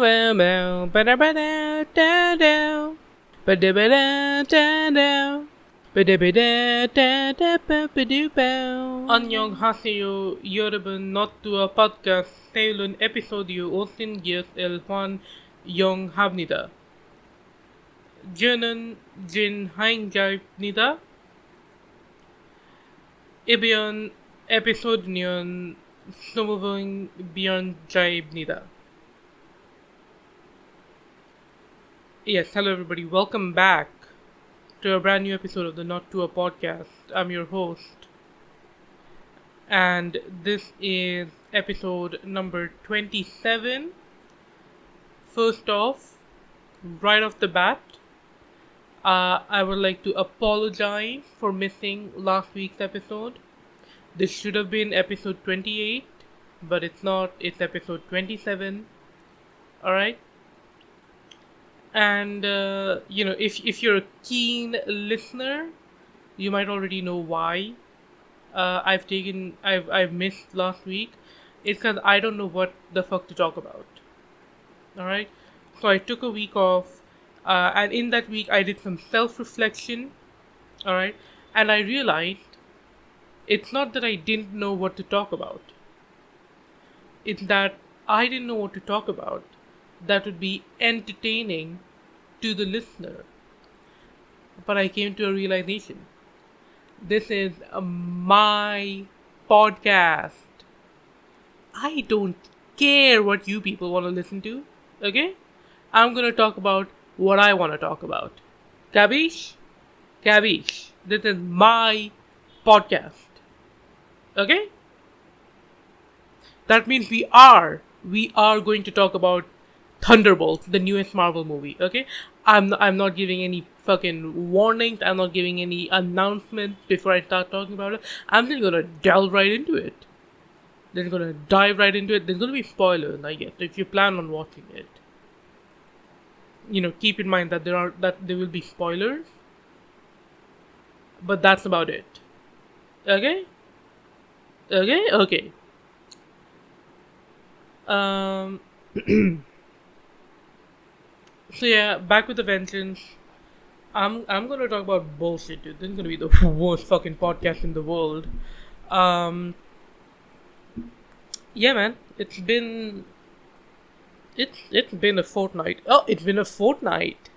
안녕하세요. 여러분, Not Tuah podcast 새로운 에피소드 오신 것을 환영합니다. 저는 진하인자입니다. 이번 에피소드는 스무번 비연자입니다. Yes, hello everybody. Welcome back to a brand new episode of the Not Tuah podcast. I'm your host. And this is episode number 27. First off, right off the bat, I would like to apologize for missing last week's episode. This should have been episode 28, but it's not. It's episode 27. Alright? And, if you're a keen listener, you might already know why. I've missed last week. It's because I don't know what the fuck to talk about. Alright? So I took a week off, and in that week I did some self-reflection. Alright? And I realized it's not that I didn't know what to talk about. It's that I didn't know what to talk about that would be entertaining to the listener. But I came to a realization. This is my podcast. I don't care what you people want to listen to. Okay? I'm gonna talk about what I want to talk about. Cabiche? Cabiche. This is my podcast. Okay? That means we are going to talk about Thunderbolts, the newest Marvel movie. Okay? I'm not giving any fucking warnings. I'm not giving any announcements before I start talking about it. I'm just gonna delve right into it. Then gonna dive right into it. There's gonna be spoilers, I guess. If you plan on watching it, keep in mind that there will be spoilers. But that's about it. Okay. Okay. So yeah, back with the vengeance. I'm gonna talk about bullshit, dude. This is gonna be the worst fucking podcast in the world. Yeah, man. It's been a fortnight. Oh, it's been a fortnight.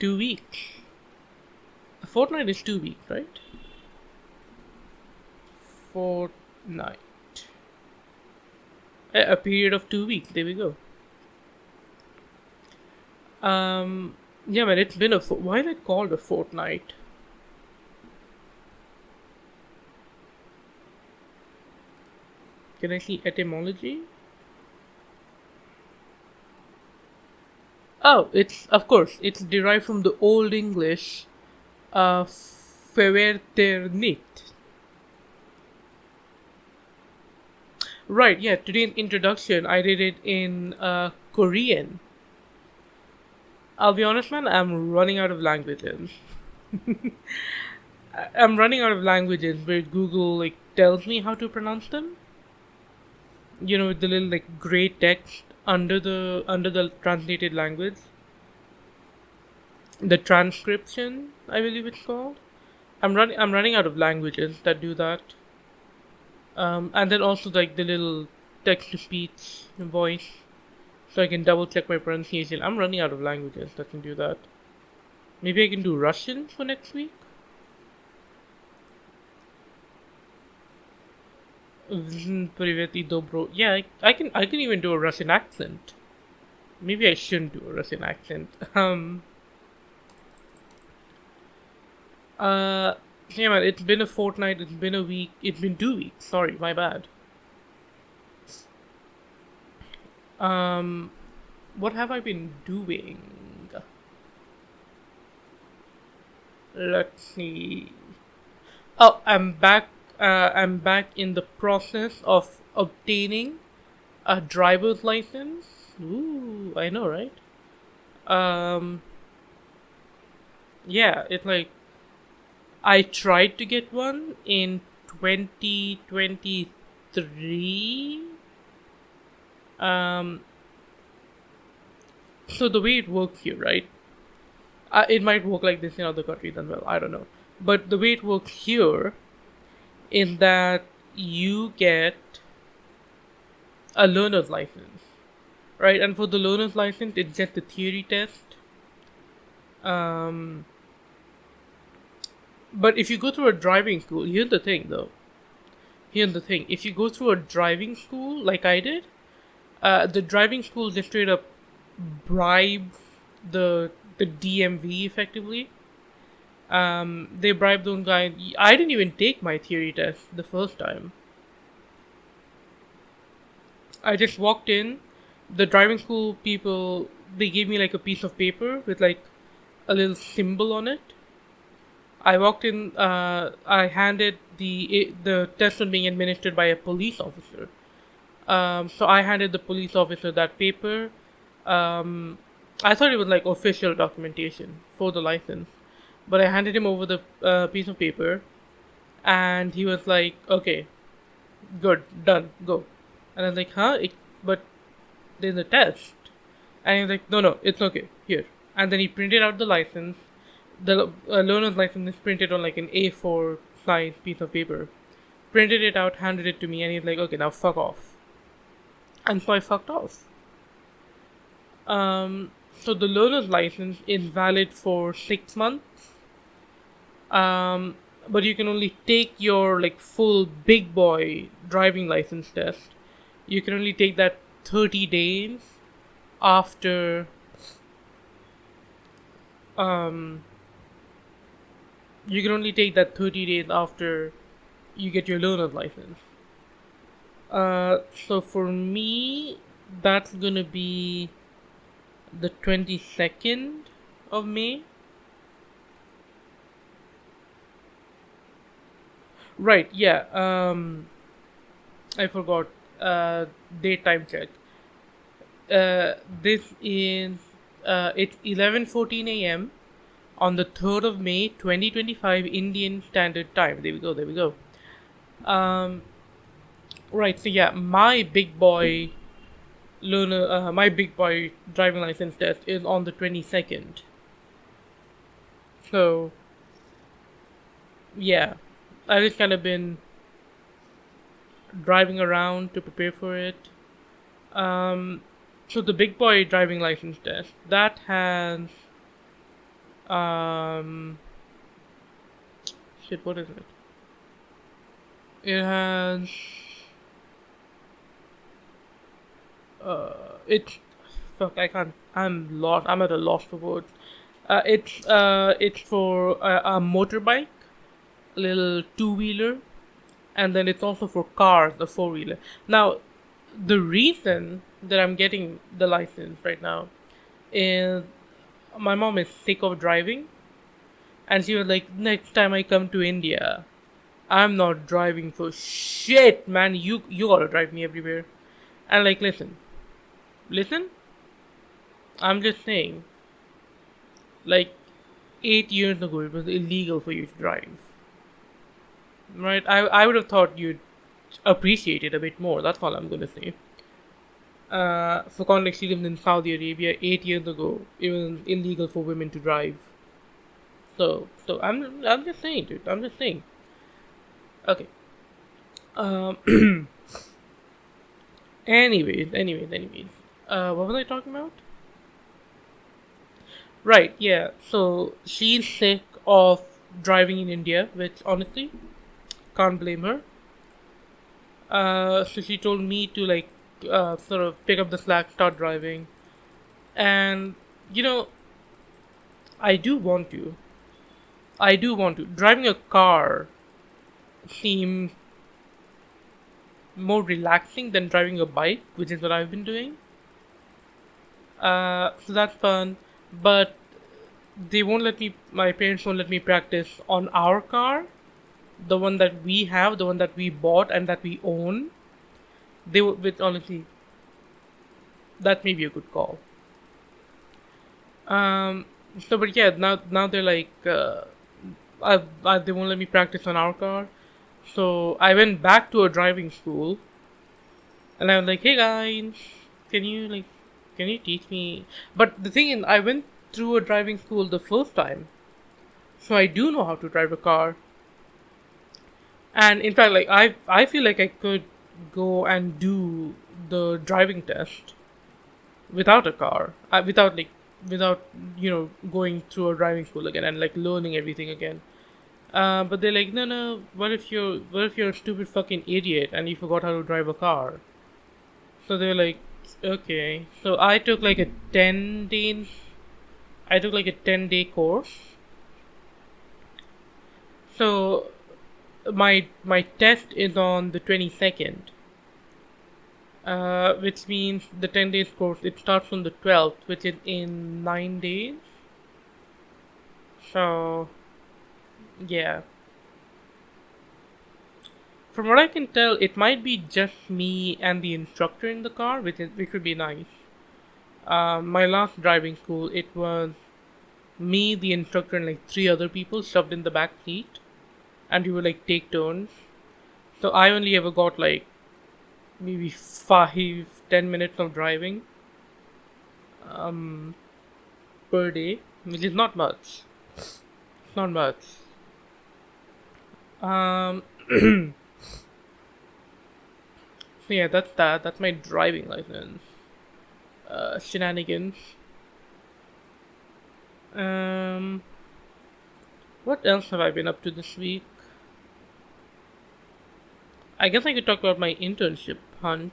2 weeks. A fortnight is 2 weeks, right? Fortnight. A period of 2 weeks. There we go. Yeah, man, it's been why is it called a fortnight? Can I see etymology? Oh, it's derived from the Old English, verwerternicht. Right, yeah, today's introduction, I did it in, Korean. I'll be honest, man, I'm running out of languages. I'm running out of languages where Google, tells me how to pronounce them. With the little, gray text under the translated language. The transcription, I believe it's called. I'm running out of languages that do that. And then also, the little text-to-speech voice. So I can double check my pronunciation. I'm running out of languages that can do that. Maybe I can do Russian for next week? Привет, dobro. Yeah, I can even do a Russian accent. Maybe I shouldn't do a Russian accent. Yeah, man, it's been a fortnight, it's been a week, it's been 2 weeks. Sorry, my bad. What have I been doing? Let's see. Oh, I'm back in the process of obtaining a driver's license. Ooh, I know, right? Yeah, it's I tried to get one in 2023. So the way it works here, right? It might work like this in other countries as well. I don't know, but the way it works here is that you get a learner's license, right? And for the learner's license, it's just a theory test. Um, but if you go through a driving school, here's the thing, though. Here's the thing: if you go through a driving school like I did, the driving school just straight up bribe the DMV effectively. They bribed those guys. I didn't even take my theory test the first time. I just walked in. The driving school people, they gave me like a piece of paper with like a little symbol on it. I walked in. I handed the test was being administered by a police officer. So I handed the police officer that paper. I thought it was like official documentation for the license, but I handed him over the piece of paper, and he was like, "Okay, good, done, go." And I was like, "Huh?" But there's a test, and he was like, "No, it's okay. Here." And then he printed out the license. The learner's license is printed on like an A4 size piece of paper. Printed it out, handed it to me, and he's like, "Okay, now fuck off." And so I fucked off. So the learner's license is valid for 6 months. But you can only take your like full big boy driving license test. You can only take that 30 days after. You can only take that 30 days after you get your learner's license. So for me, that's gonna be the 22nd of May. Right, yeah. I forgot. Date time check. This is it's 11:14 a.m. on the 3rd of May 2025 Indian Standard Time. There we go. There we go. Right. So yeah, my big boy driving license test is on the 22nd. So yeah, I just kind of been driving around to prepare for it. So the big boy driving license test that has um shit, what is it? It has it's fuck, I can't, I'm lost, I'm at a loss for words. It's for a motorbike, a little two-wheeler, and then it's also for cars, the four-wheeler. Now, the reason that I'm getting the license right now is my mom is sick of driving, and she was like, next time I come to India, I'm not driving for shit, man. You gotta drive me everywhere. And like, listen. I'm just saying, like 8 years ago, it was illegal for you to drive. Right? I would have thought you'd appreciate it a bit more. That's all I'm gonna say. For context, she lived in Saudi Arabia 8 years ago. It was illegal for women to drive. So I'm just saying, dude. I'm just saying. Okay. Um. anyways. What was I talking about? Right. Yeah. So she's sick of driving in India, which honestly can't blame her. So she told me to like sort of pick up the slack, start driving, and you know, I do want to. I do want to. Driving a car seems more relaxing than driving a bike, which is what I've been doing. So that's fun, but they won't let me. My parents won't let me practice on our car, the one that we have, the one that we bought and that we own. They would, with honestly, that may be a good call. Um. So, but yeah, now they're like, they won't let me practice on our car. So I went back to a driving school, and I was like, "Hey guys, can you like Can you teach me? But the thing is, I went through a driving school the first time, so I do know how to drive a car. And in fact, like I feel like I could go and do the driving test without a car, without going through a driving school again and like learning everything again. But they're like, no, no. What if you're a stupid fucking idiot and you forgot how to drive a car? So they're like, okay. So I took like a 10-day course. So my test is on the 22nd, which means the 10 days course it starts on the 12th, which is in 9 days. So yeah, from what I can tell, it might be just me and the instructor in the car, which would be nice. My last driving school, it was me, the instructor, and like three other people shoved in the back seat, and we would like take turns. So I only ever got like maybe 5-10 minutes of driving um per day, which is not much. It's not much. Um, so yeah, that's that. That's my driving license. Shenanigans. Um, what else have I been up to this week? I guess I could talk about my internship hunt.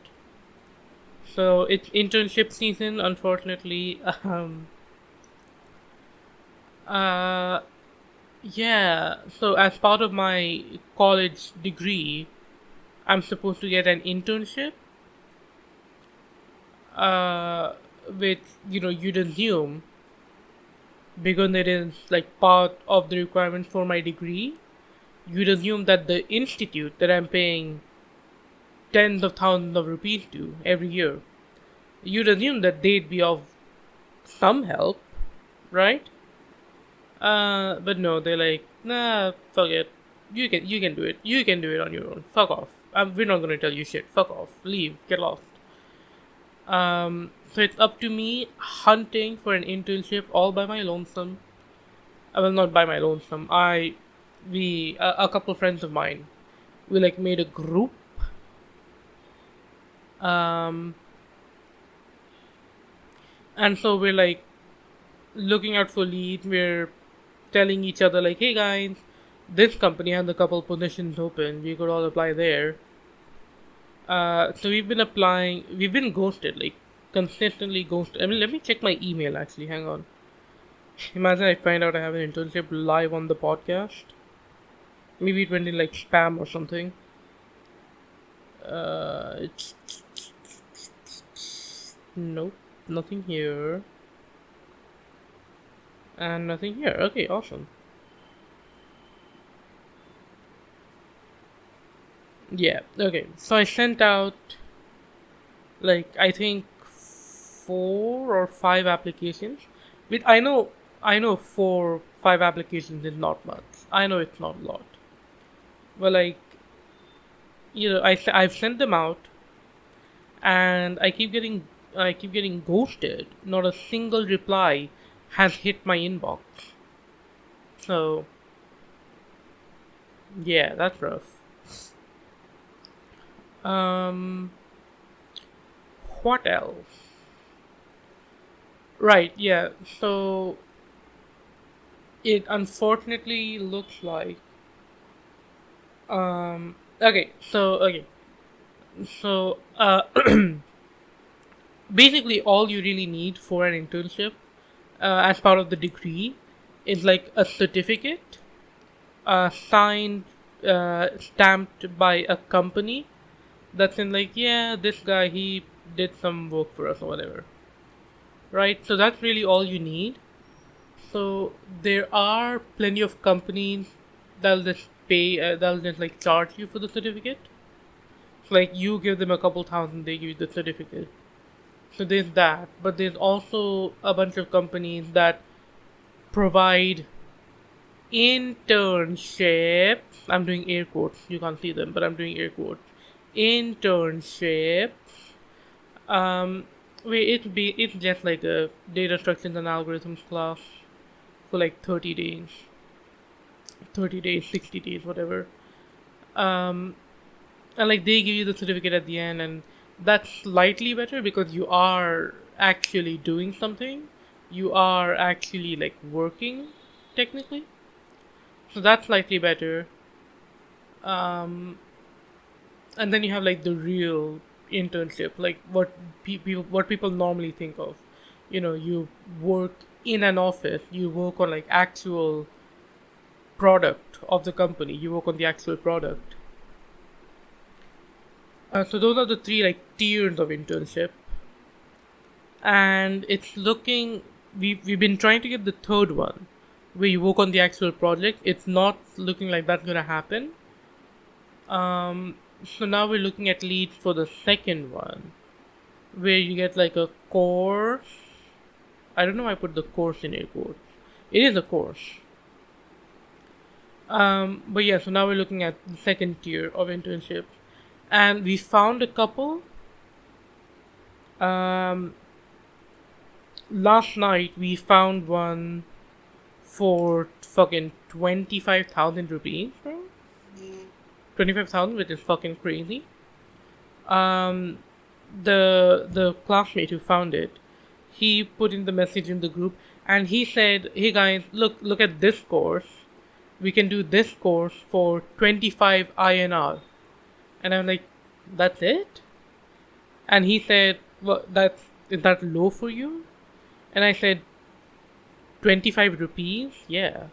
So it's internship season, unfortunately. Uh, yeah. So as part of my college degree, I'm supposed to get an internship. Uh, with you'd assume because it is like part of the requirements for my degree. You'd assume that the institute that I'm paying tens of thousands of rupees to every year, you'd assume that they'd be of some help, right? But no, they're like, nah, fuck it. You can do it. You can do it on your own. Fuck off. We're not gonna tell you shit. Fuck off. Leave. Get lost. So it's up to me hunting for an internship all by my lonesome. Well, not by my lonesome. A couple friends of mine, we like made a group. Um, and so we're like looking out for leads. We're telling each other like, hey guys, this company has a couple positions open. We could all apply there. So we've been applying. We've been ghosted, like consistently ghosted. I mean, let me check my email actually. Hang on. Imagine I find out I have an internship live on the podcast. Maybe it went in like spam or something. It's nope, nothing here, and nothing here. Okay, awesome. Yeah. Okay. So I sent out like I think 4 or 5 applications. With I know 4-5 applications is not much. I know it's not a lot, but like I've sent them out, and I keep getting ghosted. Not a single reply has hit my inbox. So yeah, that's rough. Um, what else? Right, yeah. So it unfortunately looks like okay, so basically all you really need for an internship as part of the degree is like a certificate signed stamped by a company that's in like, yeah, this guy he did some work for us or whatever, right? So that's really all you need. So there are plenty of companies that'll just like charge you for the certificate. So like you give them a couple thousand, they give you the certificate. So there's that, but there's also a bunch of companies that provide internships. I'm doing air quotes. You can't see them, but I'm doing air quotes. Internship. Um, Wait, it's just like a data structures and algorithms class for like 30 days, 60 days, whatever. Um, and like they give you the certificate at the end, and that's slightly better because you are actually doing something. You are actually like working, technically. So that's slightly better. Um, and then you have like the real internship, like what people normally think of. You work in an office. You work on like actual product of the company. You work on the actual product. So those are the three like tiers of internship, and it's looking. We've been trying to get the third one, where you work on the actual project. It's not looking like that's gonna happen. So now we're looking at leads for the second one, where you get like a course. I don't know why I put the course in air quotes. It is a course. But yeah, so now we're looking at the second tier of internship, and we found a couple. Um, Last night we found one for fucking 25,000 rupees, bro. 25,000, which is fucking crazy. Um, the classmate who found it, he put in the message in the group, and he said, "Hey guys, look at this course. We can do this course for 25 INR." And I'm like, "That's it?" And he said, "Well, is that low for you?" And I said, 25 rupees? Yeah.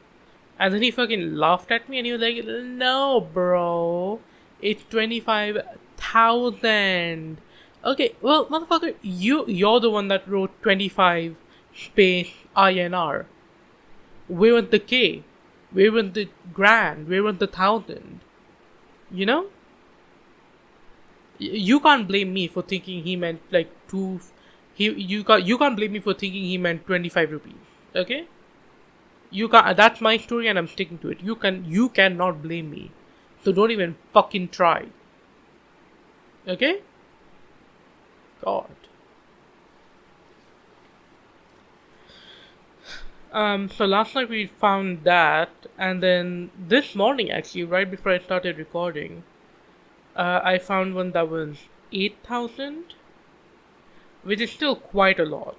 And then he fucking laughed at me and he was like, "No, bro. It's 25,000. Okay, well, motherfucker, you're the one that wrote 25 space INR. Where was the K? Where was the grand? Where was the thousand? You know? You can't blame me for thinking he meant like two. You can't blame me for thinking he meant 25 rupees. Okay? You can't. That's my story, and I'm sticking to it. You cannot blame me. So don't even fucking try. Okay? God. So last night we found that, and then this morning, actually, right before I started recording, I found one that was 8,000, which is still quite a lot.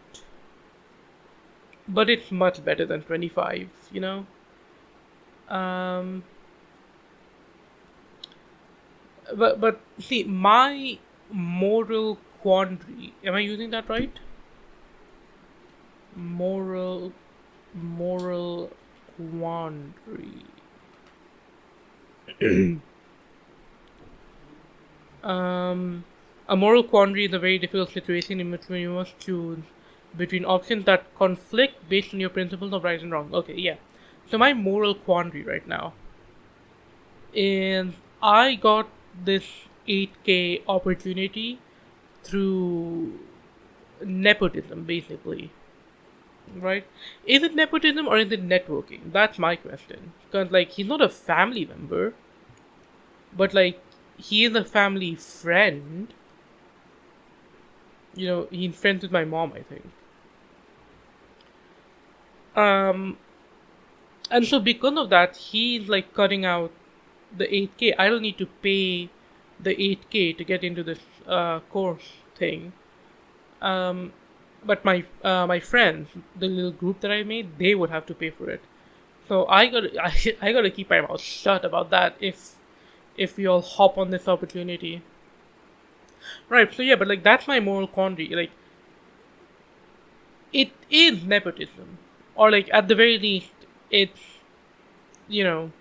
But it's much better than 25, you know? Um, but see, my moral quandary, am I using that right? Moral quandary. A moral quandary is a very difficult situation in which you must choose between options that conflict based on your principles of right and wrong. Okay, yeah. So my moral quandary right now is I got this 8K opportunity through nepotism, basically. Right? Is it nepotism or is it networking? That's my question. Because, like, he's not a family member, but, like, he is a family friend. He's friends with my mom, I think. And so because of that, he's like cutting out the 8K. I don't need to pay the 8K to get into this course thing. But my friends, the little group that I made, they would have to pay for it. So I gotta keep my mouth shut about that if we all hop on this opportunity. Right, so yeah, but like that's my moral quandary. Like it is nepotism. Or like at the very least it's you know,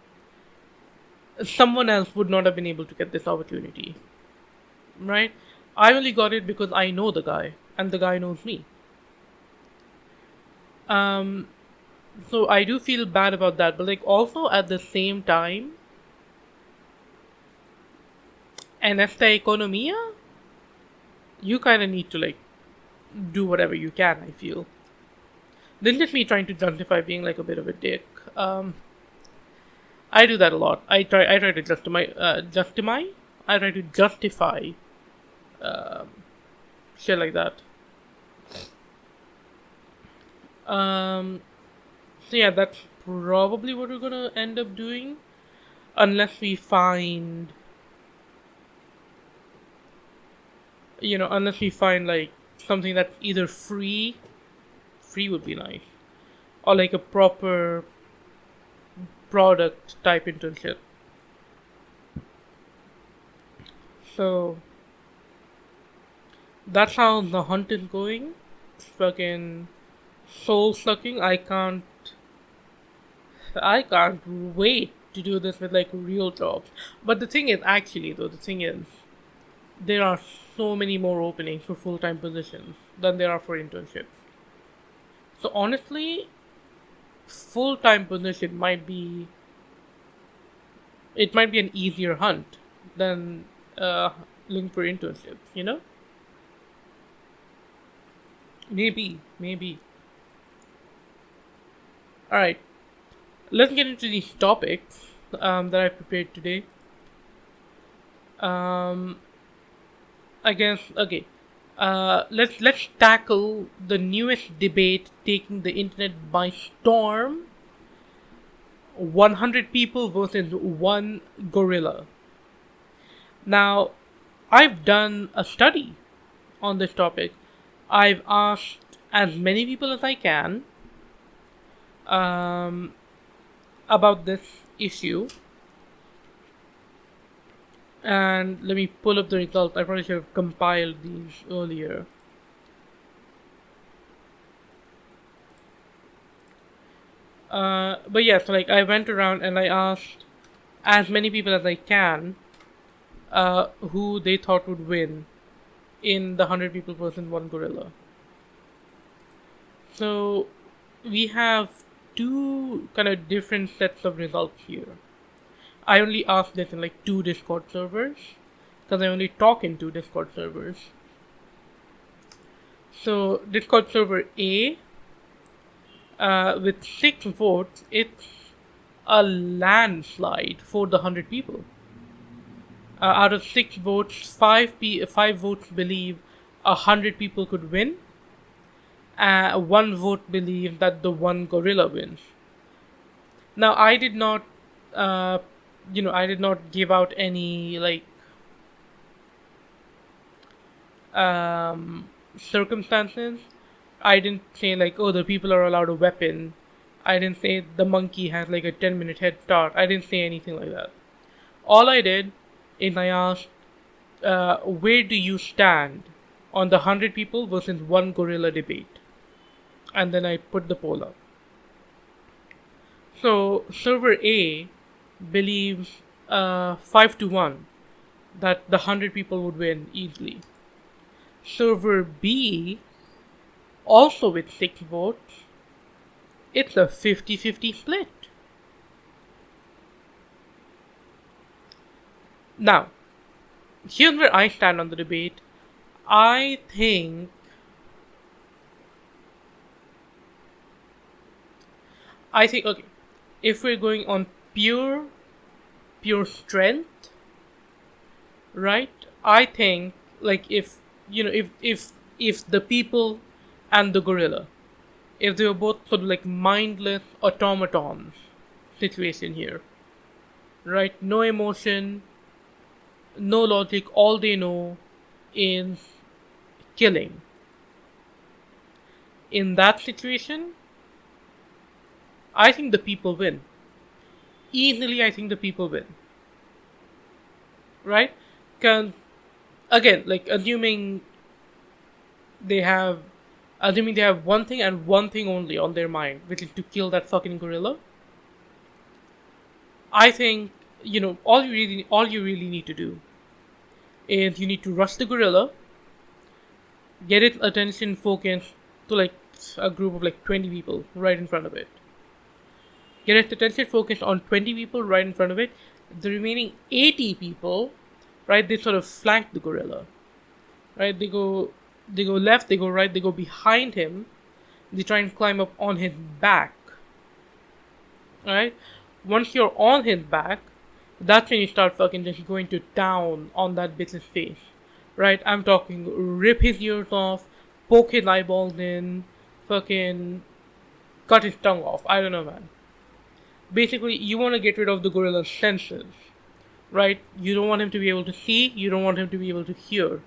someone else would not have been able to get this opportunity. Right? I only got it because I know the guy and the guy knows me. Um so I do feel bad about that, but like also at the same time, en esta economía, you kind of need to like do whatever you can. I feel. Then just me trying to justify being like a bit of a dick. I do that a lot. I try to justify. I try to justify shit like that. Um, so yeah, that's probably what we're gonna end up doing, unless we find, unless we find like something that's either free would be nice, or like a proper product type internship. So that's how the hunt is going. Fucking soul sucking. I can't wait to do this with like real jobs. But the thing is, actually, though, the thing is, there are so many more openings for full time positions than there are for internships. So honestly, full time position might be an easier hunt than looking for internships. Maybe. All right, let's get into these topics that I prepared today. Um, I guess okay. Let's tackle the newest debate taking the internet by storm. 100 people versus one gorilla. Now, I've done a study on this topic. I've asked as many people as I can um, about this issue, and let me pull up the results. I probably should have compiled these earlier. But yeah, so like I went around and I asked as many people as I can who they thought would win in the 100 people versus one gorilla. So we have two kind of different sets of results here. I only asked this in like two Discord servers because I only talk in two Discord servers. So Discord server A, with 6 votes, it's a landslide for the 100 people. Out of 6 votes, five votes believe 100 people could win. 1 vote believe that the one gorilla wins. Now I did not, I did not give out any like circumstances. I didn't say like, oh, the people are allowed a weapon. I didn't say the monkey has like a 10-minute head start. I didn't say anything like that. All I did is I asked, where do you stand on the 100 people versus one gorilla debate? And then I put the poll up. So server A believes 5-1 that the 100 people would win easily. Server B, also with 6 votes, it's a 50-50 split. Now, here's where I stand on the debate. I think okay, if we're going on pure strength, right? I think like if the people and the gorilla, if they were both sort of like mindless automatons situation here, right? No emotion, no logic, all they know is killing. In that situation, I think the people win. Easily, I think the people win. Right? Because, again, like assuming they have one thing and one thing only on their mind, which is to kill that fucking gorilla. I think, all you really need to do is you need to rush the gorilla, get its attention focused to like a group of like 20 people right in front of it. Get its attention focused on 20 people right in front of it. The remaining 80 people, right, they sort of flank the gorilla. Right, they go left, they go right, they go behind him. They try and climb up on his back. Alright? Once you're on his back, that's when you start fucking just going to town on that bitch's face. Right? I'm talking rip his ears off, poke his eyeballs in, fucking cut his tongue off. I don't know, man. Basically, you want to get rid of the gorilla's senses, right? You don't want him to be able to see, you don't want him to be able to hear.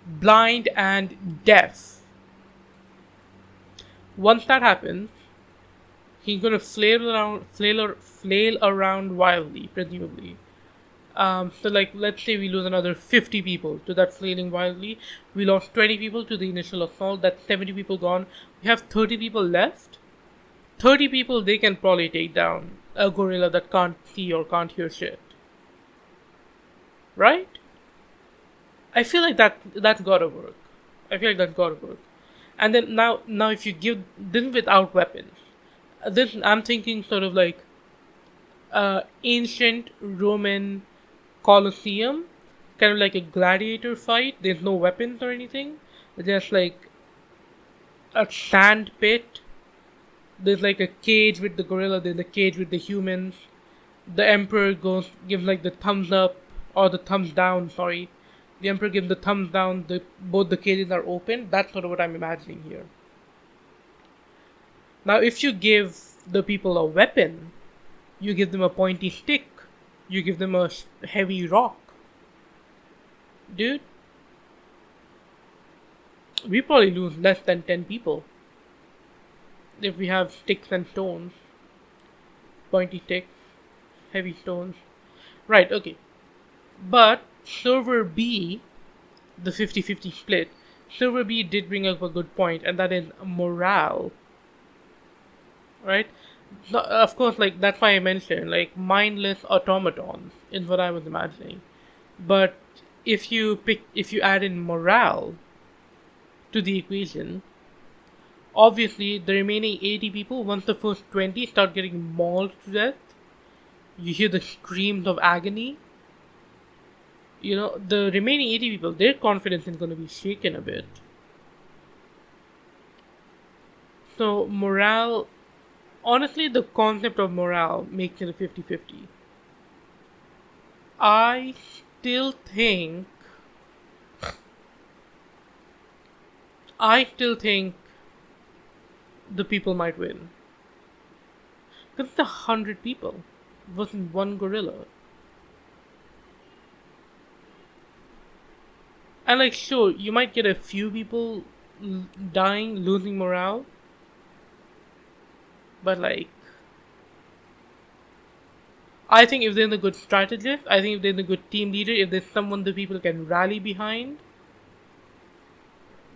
Blind and deaf. Once that happens, he's gonna flail around wildly, presumably. So like, let's say we lose another 50 people to that flailing wildly. We lost 20 people to the initial assault. That's 70 people gone. We have 30 people left. 30 people, they can probably take down a gorilla that can't see or can't hear shit. Right? I feel like that's gotta work. I feel like that's gotta work. And then now if you give them without weapons, this I'm thinking sort of like ancient Roman Colosseum, kind of like a gladiator fight. There's no weapons or anything. Just like a sand pit. There's like a cage with the gorilla. There's a cage with the humans. The emperor gives like the thumbs up or the thumbs down. Sorry, the emperor gives the thumbs down. Both the cages are open. That's sort of what I'm imagining here. Now, if you give the people a weapon, you give them a pointy stick. You give them a heavy rock. Dude, we probably lose less than 10 people if we have sticks and stones. Pointy sticks, heavy stones. Right, okay. But server B, the 50-50 split, server B did bring up a good point, and that is morale. Right? No, of course, like, that's why I mentioned, like, mindless automatons is what I was imagining. But if you add in morale to the equation, obviously the remaining 80 people, once the first 20 start getting mauled to death, you hear the screams of agony. You know, the remaining 80 people, their confidence is going to be shaken a bit. So morale, honestly, the concept of morale makes it a 50-50. I still think the people might win. Because it's 100 people versus one gorilla. And like, sure, you might get a few people dying, losing morale. But like, I think if there's a good strategist, I think if there's a good team leader, if there's someone the people can rally behind,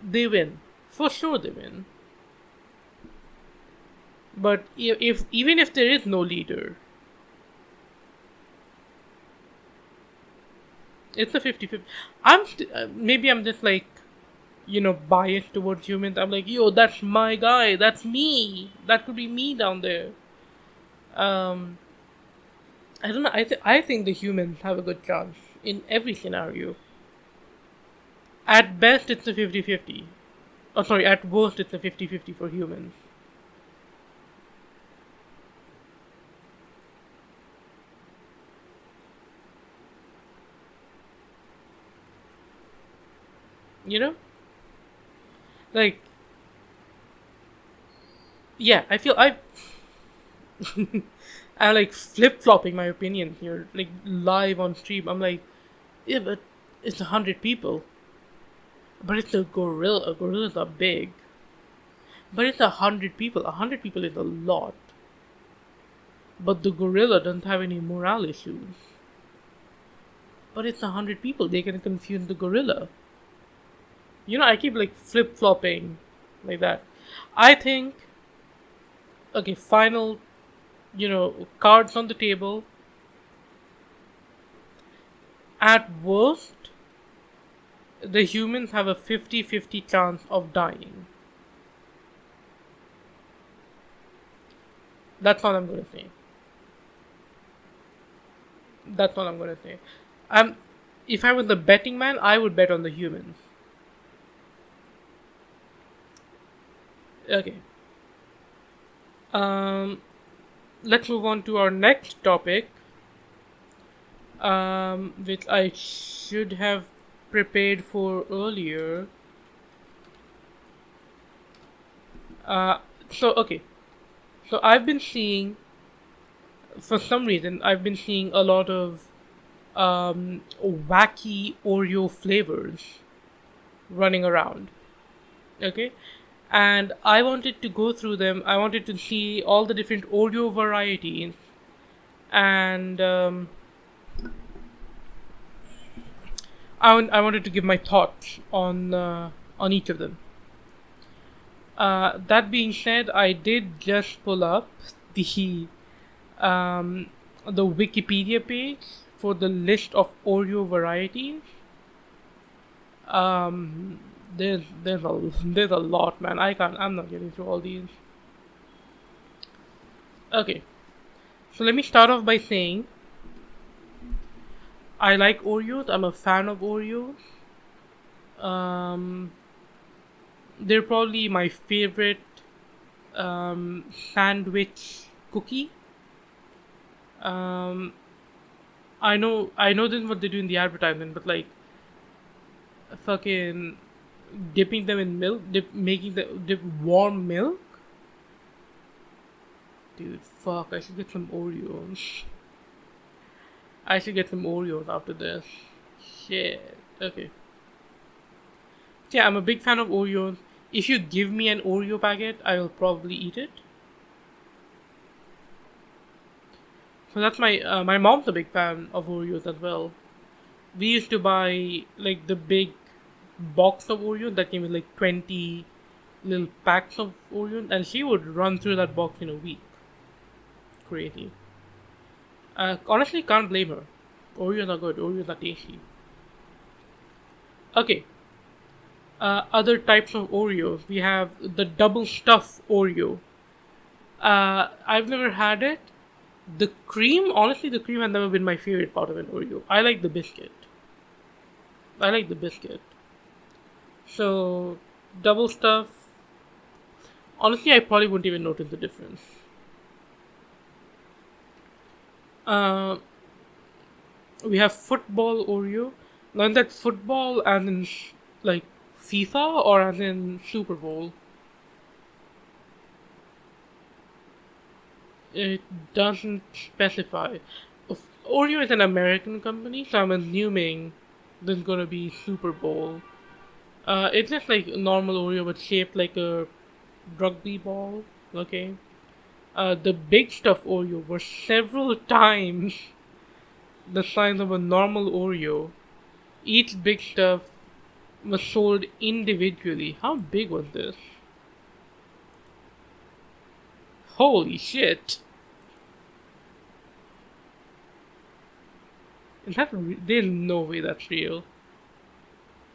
they win. For sure they win. But if even if there is no leader, it's a 50-50. Maybe I'm just like, biased towards humans. I'm like, yo, that's my guy. That's me. That could be me down there. I don't know. I think the humans have a good chance in every scenario. At best, it's a 50-50. Oh, sorry, at worst, it's a 50-50 for humans. You know? Like, yeah, I feel I'm like flip-flopping my opinion here, like live on stream. I'm like, yeah, but it's 100 people. But it's a gorilla. Gorillas are big. But it's 100 people. 100 people is a lot. But the gorilla doesn't have any morale issues. But it's 100 people. They can confuse the gorilla. I keep like flip-flopping like that. I think, okay, final, cards on the table. At worst, the humans have a 50-50 chance of dying. That's all I'm going to say. That's all I'm going to say. If I was the betting man, I would bet on the humans. Okay. Let's move on to our next topic, which I should have prepared for earlier. Okay. So I've been seeing, for some reason, I've been seeing a lot of wacky Oreo flavors running around. Okay, and I wanted to go through them. I wanted to see all the different Oreo varieties, and I wanted to give my thoughts on each of them. That being said, I did just pull up the um, the Wikipedia page for the list of Oreo varieties. Um, there's a lot, man. I'm not getting through all these. Okay, so let me start off by saying I like Oreos. I'm a fan of Oreos. Um, they're probably my favorite sandwich cookie. Um, I know this is what they do in the advertisement, but like fucking dipping them in milk, making the dip warm milk. Dude, fuck! I should get some Oreos. I should get some Oreos after this. Shit. Okay. Yeah, I'm a big fan of Oreos. If you give me an Oreo packet, I will probably eat it. So that's my mom's a big fan of Oreos as well. We used to buy like the big box of Oreos that came with like 20 little packs of Oreos, and she would run through that box in a week. Crazy. Honestly, can't blame her. Oreos are good. Oreos are tasty. Okay. Other types of Oreos. We have the double stuff Oreo. I've never had it. The cream, honestly, the cream has never been my favorite part of an Oreo. I like the biscuit. I like the biscuit. So, double stuff. Honestly, I probably wouldn't even notice the difference. Uh, we have football Oreo. Now, is that football as in like FIFA or as in Super Bowl? It doesn't specify. Oreo is an American company, so I'm assuming there's gonna be Super Bowl. It's just like normal Oreo, but shaped like a rugby ball. Okay. The big stuff Oreo were several times the size of a normal Oreo. Each big stuff was sold individually. How big was this? Holy shit! There's no way that's real.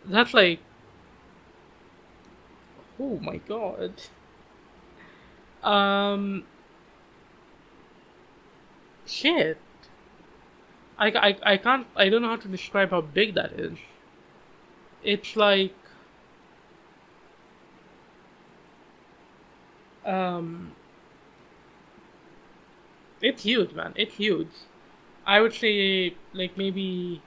That's like, oh my god. Um, shit. I can't, I don't know how to describe how big that is. It's like, um, it's huge, man. It's huge. I would say, like, maybe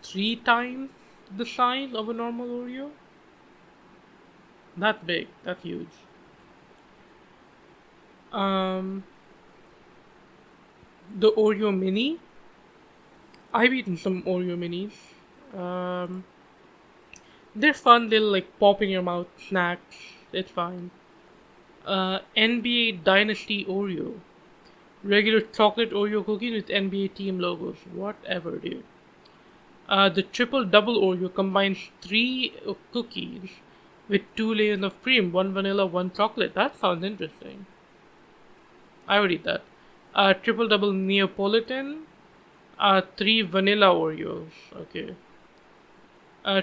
3 times the size of a normal Oreo. That big. That's huge. Um, the Oreo mini. I've eaten some Oreo minis. Um, they're fun. They'll like pop in your mouth. Snacks. It's fine. NBA Dynasty Oreo. Regular chocolate Oreo cookies with NBA team logos. Whatever, dude. The triple double Oreo combines three cookies with 2 layers of cream, one vanilla, one chocolate. That sounds interesting. I would eat that. Triple double Neapolitan. Three vanilla Oreos. Okay.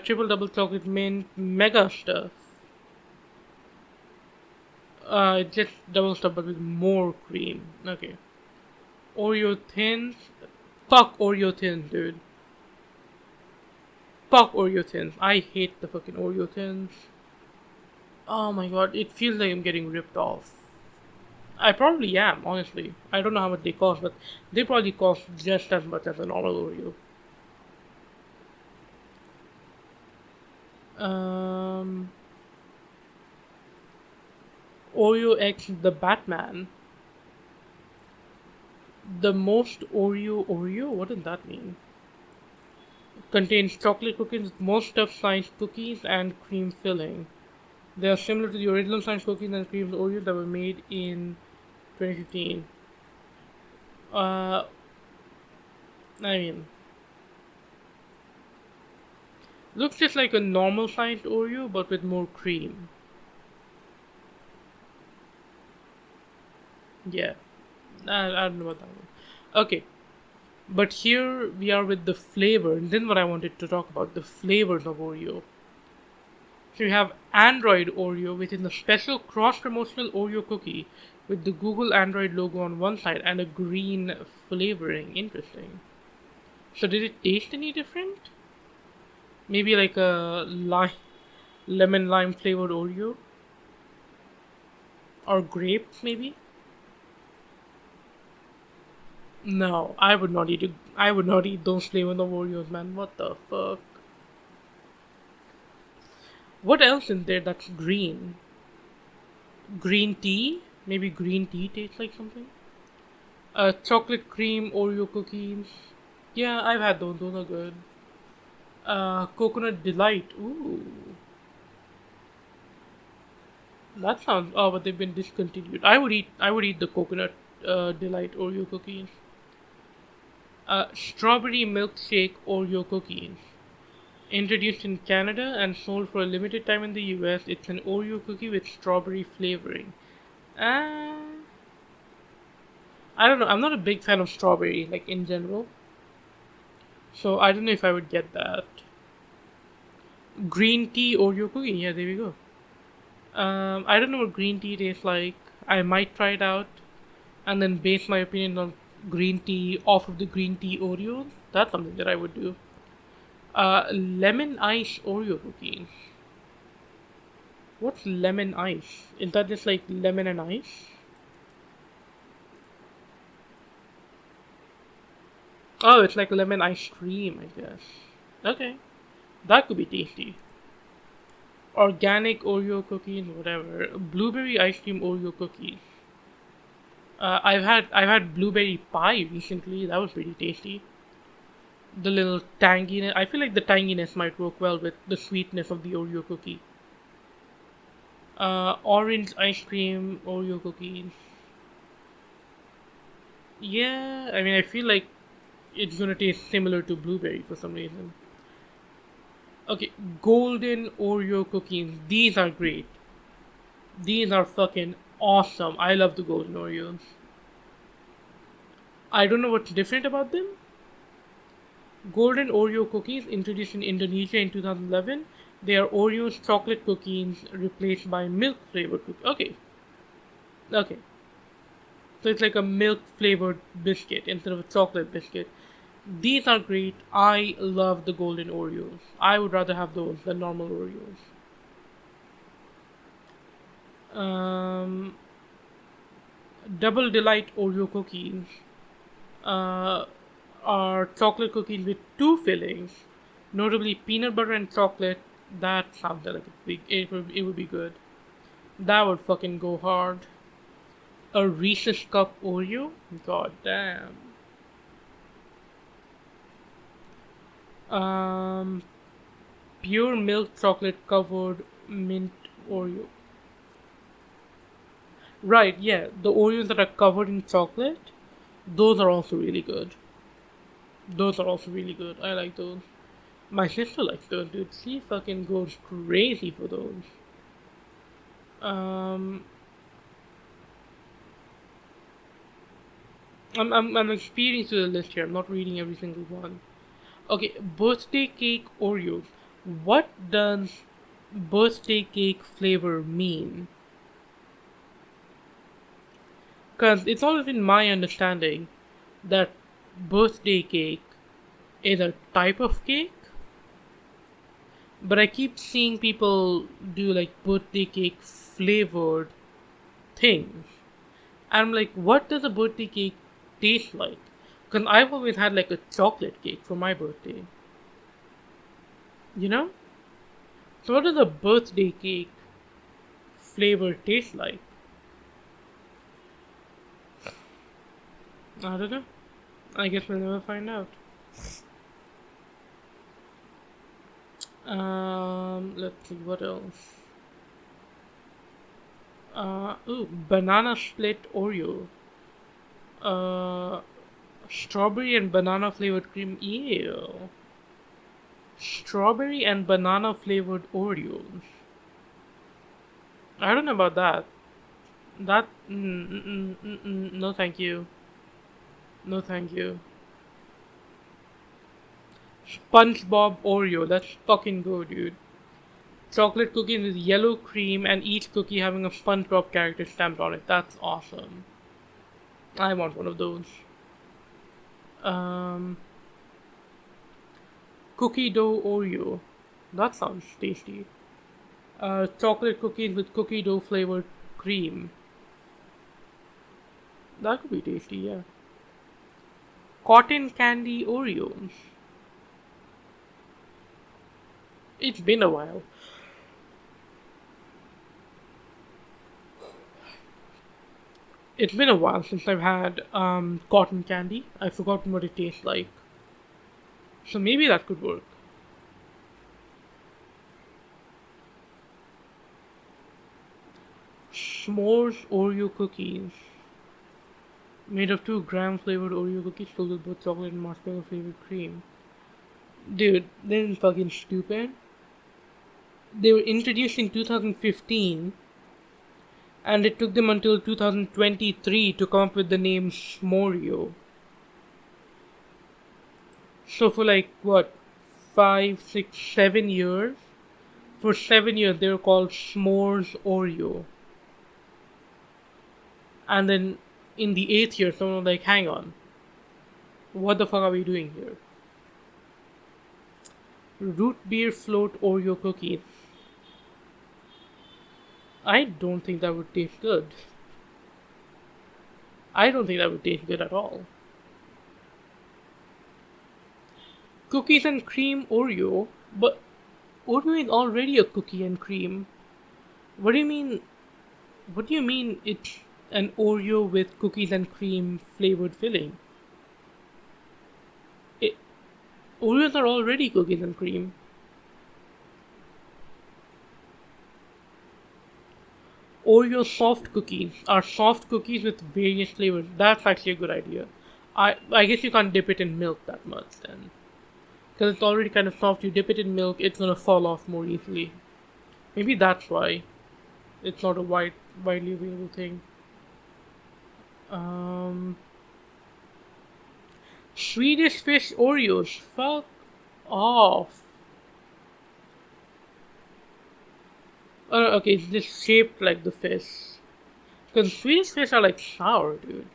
Triple double chocolate mint mega stuff. Just double stuff but with more cream. Okay. Oreo thins. Fuck Oreo thins, dude. Fuck Oreo thins. I hate the fucking Oreo thins. Oh my god, it feels like I'm getting ripped off. I probably am, honestly. I don't know how much they cost, but they probably cost just as much as a normal Oreo. Um, Oreo X the Batman. The most Oreo? What does that mean? Contains chocolate cookies with most stuffed science cookies and cream filling. They are similar to the original science cookies and cream Oreos that were made in 2015. Uh, I mean, looks just like a normal science Oreo but with more cream. Yeah, I don't know about that one. Okay, but here we are with the flavor, and then what I wanted to talk about the flavors of Oreo. So you have Android Oreo, which is a special cross-promotional Oreo cookie with the Google Android logo on one side and a green flavoring. Interesting. So did it taste any different? Maybe like a lemon lime flavored Oreo or grape, maybe. No, I would not eat it. I would not eat those flavors of Oreos, man. What the fuck? What else is there that's green? Green tea? Maybe green tea tastes like something. Chocolate cream Oreo cookies. Yeah, I've had those. Those are good. Coconut delight. Ooh, that sounds. Oh, but they've been discontinued. I would eat. I would eat the coconut delight Oreo cookies. Strawberry milkshake Oreo cookies. Introduced in Canada and sold for a limited time in the US, it's an Oreo cookie with strawberry flavoring. Uh, I don't know. I'm not a big fan of strawberry, like in general. So I don't know if I would get that. Green tea Oreo cookie. Yeah, there we go. I don't know what green tea tastes like. I might try it out and then base my opinion on green tea off of the green tea Oreos. That's something that I would do. Lemon ice Oreo cookies. What's lemon ice? Is that just like lemon and ice? Oh, it's like lemon ice cream, I guess. Okay, that could be tasty. Organic Oreo cookies, whatever. Blueberry ice cream Oreo cookies. I've had blueberry pie recently. That was pretty tasty. The little tanginess. I feel like the tanginess might work well with the sweetness of the Oreo cookie. Orange ice cream Oreo cookies. Yeah, I mean, I feel like it's gonna taste similar to blueberry for some reason. Okay, golden Oreo cookies. These are great. These are fucking awesome. I love the golden Oreos. I don't know what's different about them. Golden Oreo cookies introduced in Indonesia in 2011. They are Oreo's chocolate cookies replaced by milk flavored cookies. Okay, okay. So it's like a milk flavored biscuit instead of a chocolate biscuit. These are great. I love the golden Oreos. I would rather have those than normal Oreos. Um, Double Delight Oreo cookies uh, are chocolate cookies with two fillings, notably peanut butter and chocolate. That sounds like it would be good. That would fucking go hard. A Reese's Cup Oreo? God damn. Um, Pure milk chocolate covered mint Oreo. Right, yeah, the Oreos that are covered in chocolate, those are also really good. Those are also really good. I like those. My sister likes those, dude. She fucking goes crazy for those. Um, I'm experiencing the list here. I'm not reading every single one. Okay, birthday cake Oreos. What does birthday cake flavor mean? Because it's always been my understanding that birthday cake is a type of cake, but I keep seeing people do like birthday cake flavored things. And I'm like, what does a birthday cake taste like? Because I've always had like a chocolate cake for my birthday, you know? So, what does a birthday cake flavor taste like? I don't know. I guess we'll never find out. Let's see what else. Banana split Oreo. Uh, Strawberry and banana flavored cream. Ew. Strawberry and banana flavored Oreos. I don't know about that. No, thank you. No, thank you. SpongeBob Oreo. That's fucking good, dude. Chocolate cookies with yellow cream and each cookie having a SpongeBob character stamped on it. That's awesome. I want one of those. Um, Cookie dough Oreo. That sounds tasty. Chocolate cookies with cookie dough flavored cream. That could be tasty, yeah. Cotton candy Oreos. It's been a while. It's been a while since I've had cotton candy. I've forgotten what it tastes like. So maybe that could work. S'mores Oreo cookies. Made of 2 gram flavored Oreo cookies filled with both chocolate and marshmallow flavored cream. Dude, this is fucking stupid. They were introduced in 2015, and it took them until 2023 to come up with the name S'moreo. So for like, what, 5, 6, 7 years? For 7 years, they were called S'mores Oreo. And then in the 8th year, someone was like, hang on, what the fuck are we doing here? Root beer float Oreo cookies. I don't think that would taste good. I don't think that would taste good at all. Cookies and cream Oreo, but Oreo is already a cookie and cream. What do you mean? What do you mean it's an Oreo with cookies and cream flavored filling? It, Oreos are already cookies and cream. Oreo soft cookies are soft cookies with various flavors. That's actually a good idea. I guess you can't dip it in milk that much then. Because it's already kind of soft, you dip it in milk, it's gonna fall off more easily. Maybe that's why it's not a widely available thing. Um, Swedish fish Oreos. Fuck off. Oh, okay, it's just shaped like the fish. Because Swedish fish are like sour, dude.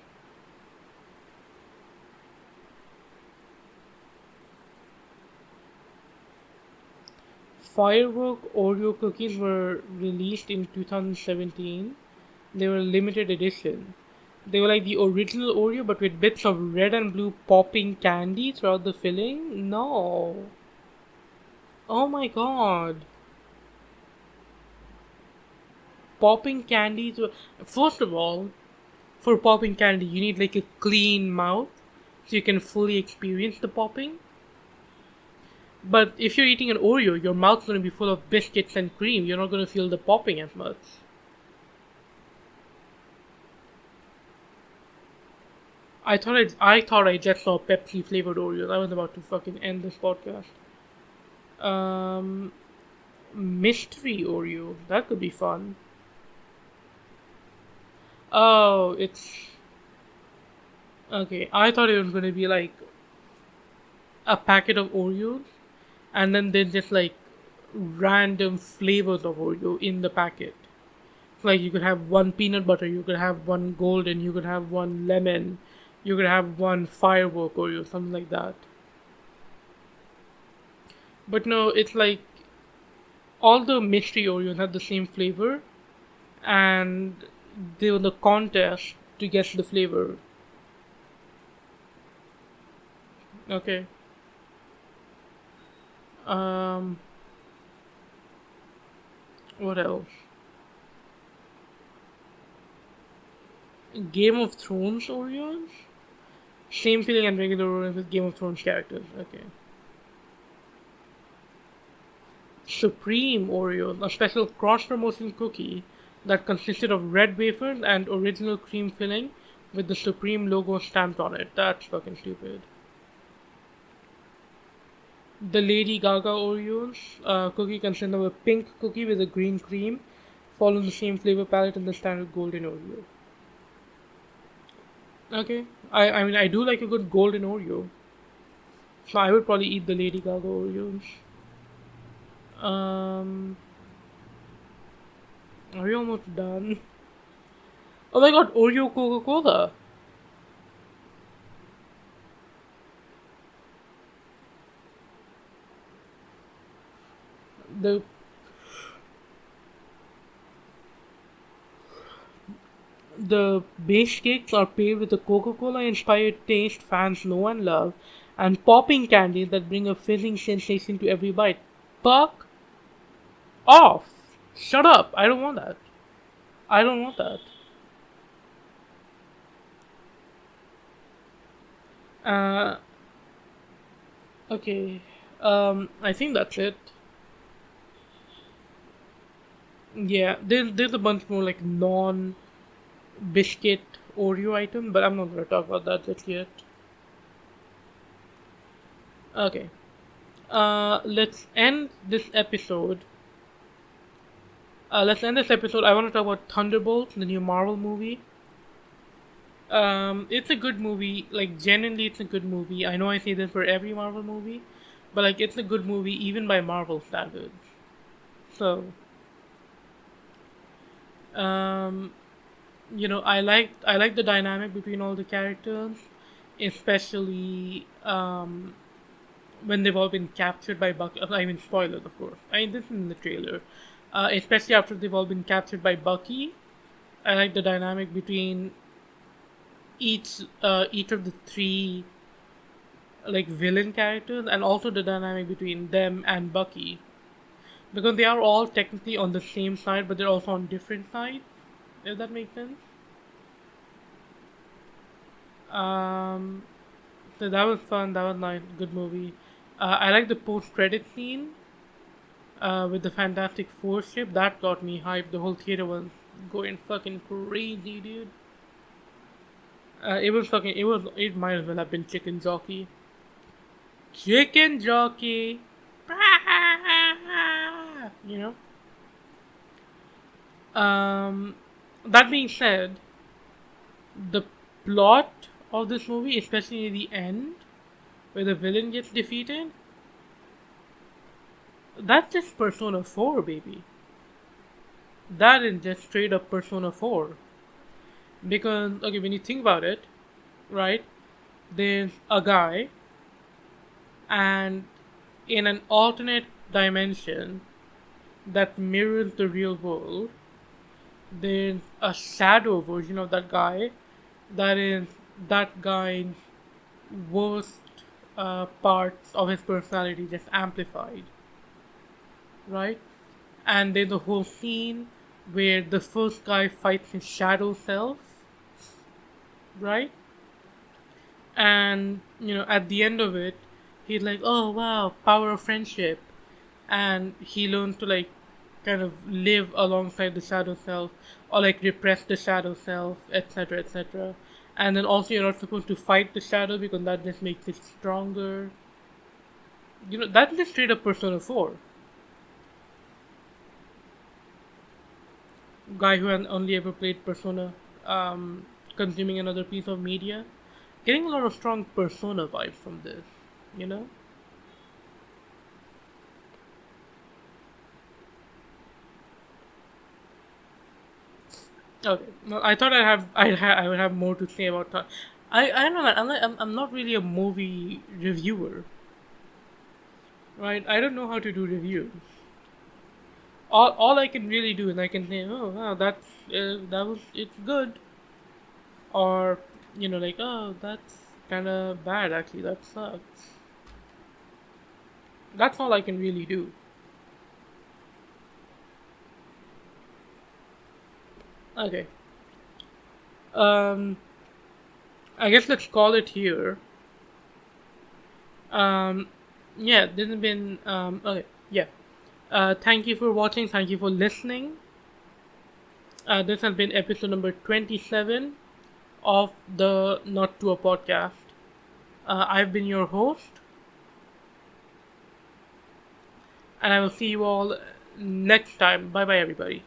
Firework Oreo cookies were released in 2017. They were limited edition. They were like the original Oreo but with bits of red and blue popping candy throughout the filling? No. Oh my god. Popping candy. First of all, for popping candy, you need like a clean mouth so you can fully experience the popping. But if you're eating an Oreo, your mouth's gonna be full of biscuits and cream. You're not gonna feel the popping as much. I thought I just saw Pepsi flavored Oreos. I was about to fucking end this podcast. Um, Mystery Oreo. That could be fun. Oh, it's okay. I thought it was gonna be like a packet of Oreos, and then there's just like random flavors of Oreo in the packet. Like you could have one peanut butter, you could have one golden, you could have one lemon, you could have one firework Oreo, something like that. But no, it's like all the mystery Oreos have the same flavor, and they were the contest to guess the flavor. Okay. Um, what else? Game of Thrones Oreos? Same feeling and regular Oreos with Game of Thrones characters. Okay. Supreme Oreos, a special cross-promotion cookie that consisted of red wafers and original cream filling with the Supreme logo stamped on it. That's fucking stupid. The Lady Gaga Oreos cookie consists of a pink cookie with a green cream, following the same flavor palette in the standard golden Oreo. Okay, I mean I do like a good golden Oreo, so I would probably eat the Lady Gaga Oreos. Um, are we almost done? Oh my god, Oreo Coca Cola. The The base cakes are paved with a Coca Cola inspired taste fans know and love, and popping candies that bring a fizzing sensation to every bite. Fuck off! Shut up! I don't want that. I don't want that. Uh, okay. I think that's it. Yeah, there's a bunch more like non biscuit Oreo item, but I'm not gonna talk about that just yet. Okay. Let's end this episode. Let's end this episode. I want to talk about Thunderbolt, the new Marvel movie. It's a good movie. Like genuinely, it's a good movie. I know I say this for every Marvel movie, but like it's a good movie even by Marvel standards. So, um, I like the dynamic between all the characters, especially when they've all been captured by Bucky. I mean, spoilers, of course. I mean, this is in the trailer. Especially after they've all been captured by Bucky. I like the dynamic between each of the three like villain characters, and also the dynamic between them and Bucky, because they are all technically on the same side, but they're also on different sides. If that makes sense. Um, so that was fun. That was nice. Good movie. I like the post-credit scene with the Fantastic Four ship. That got me hyped. The whole theater was going fucking crazy, dude. It was fucking. It was. It might as well have been Chicken Jockey. Chicken Jockey. You know. Um, that being said, the plot of this movie, especially near the end, where the villain gets defeated, that's just Persona 4, baby. That is just straight up Persona 4. Because, okay, when you think about it, right, there's a guy, and in an alternate dimension that mirrors the real world, there's a shadow version of that guy that is that guy's worst parts of his personality just amplified, right? And there's a whole scene where the first guy fights his shadow self, right? And at the end of it, he's like, "Oh wow, power of friendship," and he learns to like kind of live alongside the shadow self, or like repress the shadow self, etc., etc. And then also you're not supposed to fight the shadow because that just makes it stronger. That's just straight up Persona 4. Guy who had only ever played Persona, consuming another piece of media, getting a lot of strong Persona vibes from this, you know. Okay, well, I thought I would have more to say about that. I don't know, man. I'm not really a movie reviewer, right? I don't know how to do reviews. All I can really do is I can say, oh wow, that was it's good, or like, oh, that's kind of bad actually, that sucks. That's all I can really do. Okay. Um. I guess let's call it here. Um, yeah, this has been okay. Yeah. Thank you for watching. Thank you for listening. This has been episode number 27 of the Not Tuah podcast. I've been your host, and I will see you all next time. Bye bye, everybody.